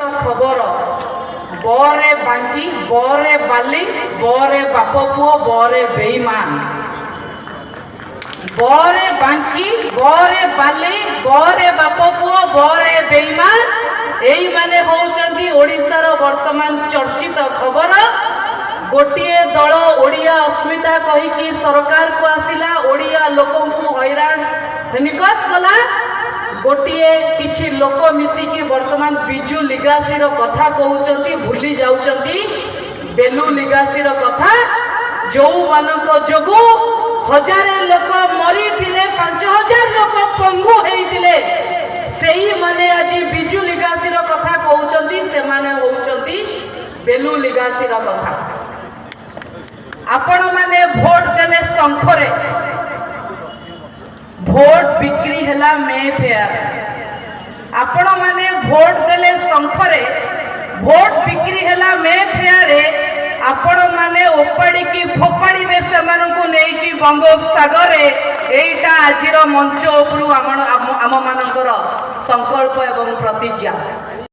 ଖବର ବରେ ବାଙ୍କି ବରେ ବାଲି ବରେ ବାପ ପୁଅ ବରେ ବେଇମାନ ବରେ ବାଙ୍କି ବରେ ବାଲି ବରେ ବାପ ପୁଅ ବରେ ବେଇମାନ ଏଇମାନେ ହଉଛନ୍ତି ଓଡ଼ିଶାର ବର୍ତ୍ତମାନ ଚର୍ଚ୍ଚିତ ଖବର। ଗୋଟିଏ ଦଳ ଓଡ଼ିଆ अस्मिता कहीकि सरकार को आसिला ଓଡ଼ିଆ ଲୋକଙ୍କୁ ହଇରାଣ ହନିକତ କଲା। गोटे किछि लोक मिसिकी वर्तमान बिजु लिगासीर कथा कहउचंती भूली जाउचंती बेलू लिगासीर कथा जो मानक जोगु हजारे लोक मरी थिले 5000 लोक पंगु हेइथिले सेही माने आज बिजु लिगासीर कथा कहउचंती से माने होउचंती बेलू लिगासीर कथा। आपण माने भोट देले शंखरे भोट बिक्री हैला मे फेयर आपण माने भोट देले शंखरे भोट बिक्री हैला मे फेयर आपण माने ओपाड़ी की फोपाड़ी बे सेमानकु नेई की बंगोपसागर एटा आजिर मंच उपरु आम मानकर संकल्प एवं प्रतिज्ञा।